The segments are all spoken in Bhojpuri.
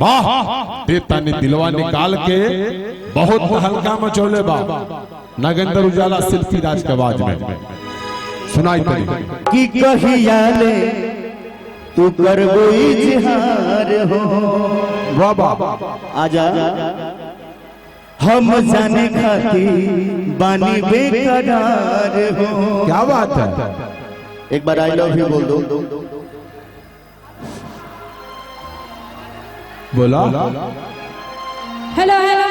वाह देता ने दिलवा निकाल के बहुत हल्का मचोले बा नागेंद्र उजाला शिल्पी राज के आवाज में सुनाई पड़ी कि कहिया ले तू करबो इजहार हो। वाह वाह आजा हम जाने खाती बानी बेकरार हो। क्या बात है, एक बार आई लव यू बोल दो। बोला हेलो हेलो,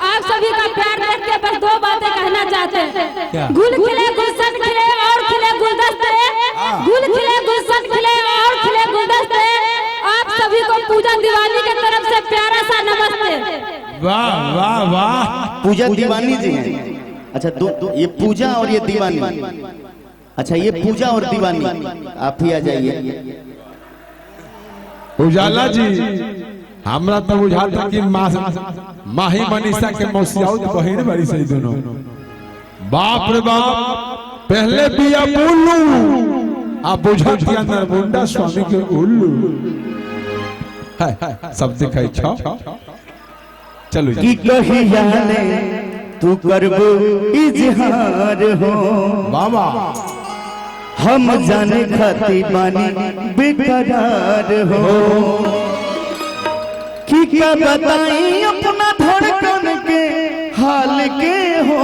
आप सभी का प्यार देख के बस दो बातें कहना चाहते हैं। गुल खिले गुलशन खिले और खिले गुलदस्ते, गुल खिले गुलशन खिले और खिले गुलदस्ते। आप सभी को पूजा दीवानी की तरफ से प्यारा सा नमस्ते। वाह वाह वाह, पूजा दीवानी जी हैं। अच्छा दो ये पूजा और ये दीवानी। अच्छा ये पूजा और दीवानी, आप ही आ जाइए। उजाला जी हमरा तो बुझाता कि माही मनीषा के मौसियाउत बहिन बड़ी सही दोनों। बाप रे बाप, पहले पिया बुल्लू आप बुझत के अंदर मुंडा स्वामी के उल्लू है सब दिखाई छो। चलो कि कहिया ले तू करबो इजहार हो। बाबा हम जाने खाती बानी बेकरार हो। कि क्या बताई अपना धड़कन के हाल के हो,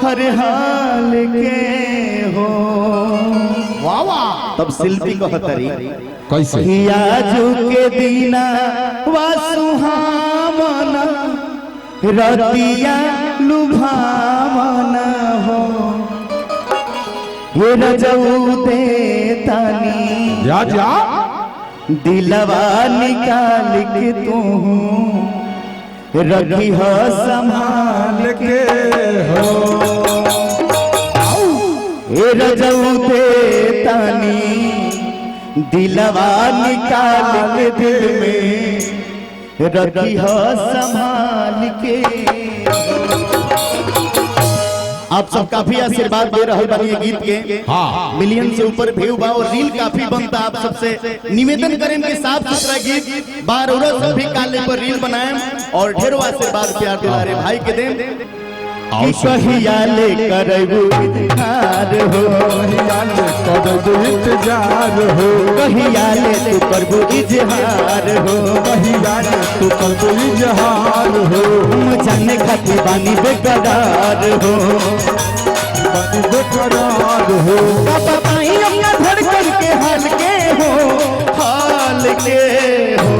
हर हाल के हो। वाह वाह, तब शिल्पी को हतरी कैसे आजू के दीना वा सुहावना रतिया लुभावना हो। ये रजऊ दे तानी जा जा दिलवा निकाल के तू रखी हो संभाल के हो। ये रजऊ दे तानी दिलवा निकाल के दिल में रखी हो संभाल के। आप सब काफी आशीर्वाद दे रहे बनिए गीत के। हाँ। मिलियन से ऊपर व्यू बा और रील काफी बनता। आप सबसे निवेदन करें कि साफ सुथरा गीत बार और सब भी काले पर रील बनाएं और ढेरों आशीर्वाद प्यार दुलारे भाई के दें। कहिया ले करबू इजहार हो, कहिया ले करबू इंतजार हो, कहिया ले तू करबू इजहार हो, कहिया ले तू करबू इजहार हो। हम जाने खाती बानी बेकरार हो, बानी बेकरार हो। बताई अपना धड़कन के हाल के हो, हाल के हो।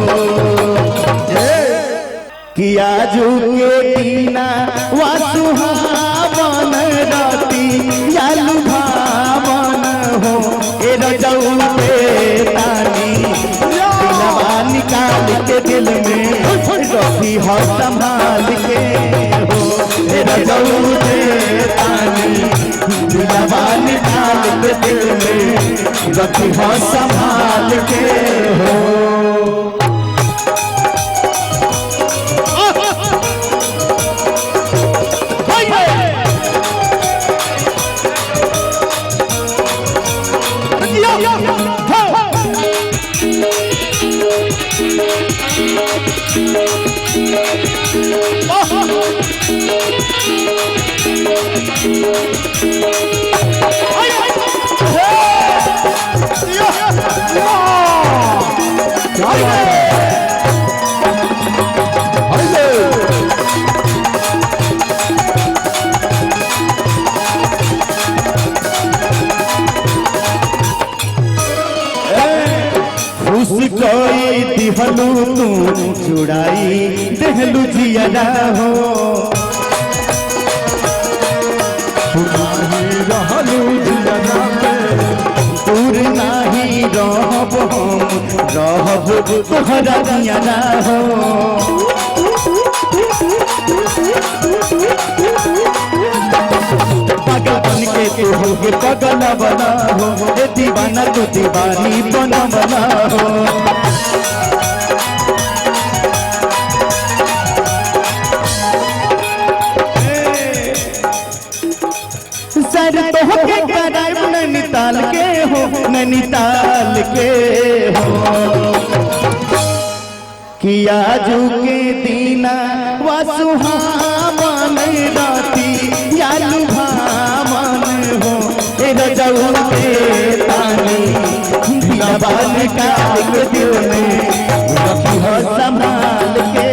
कि आजू के दीना वा सुहावन राती या लुभावन हो। ए रजऊ पे तानी दिलवा निकाल के दिल में रखी हो संभाल के हो। ए रजऊ पे तानी दिलवा निकाल के दिल में रखी हो संभाल के हो। कोई दिहलू तू चुड़ाई देहलू जियरा हो। रहलू जियरा में दूर नाही रहब हम रहब तोहरा जियरा हो। पागल बन के तू हो के पगल बना हो, ए दीवाना तू दीवानी बना बना हो। सर तो के कराइब नैनीताल के हो, नैनीताल के हो। किया जुके दीना वसुहावन राती यालु भावन हो ए रजऊ के तानी दिलवा निकाल के दिल में रखी हो संभाल के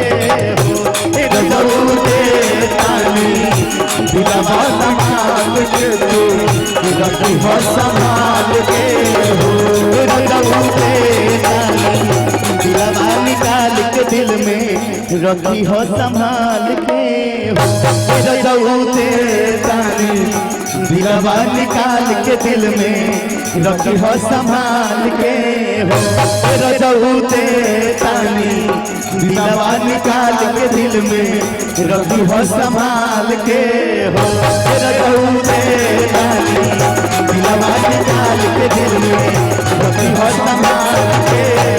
हो ए रजऊ के तानी दिलवा संभाल के रखी हो संभाल के हो ए रजऊ के तानी दिलवा निकाल के दिल में रखी हो संभाल के हो रजऊ ते तानी दिलवा निकाल के दिल में रखी हो संभाल के हो रजऊ ते तानी दिलवा निकाल के दिल में रखी हो संभाल के हो रजऊ ते तानी दिलवा निकाल के दिल में रखी हो संभाल के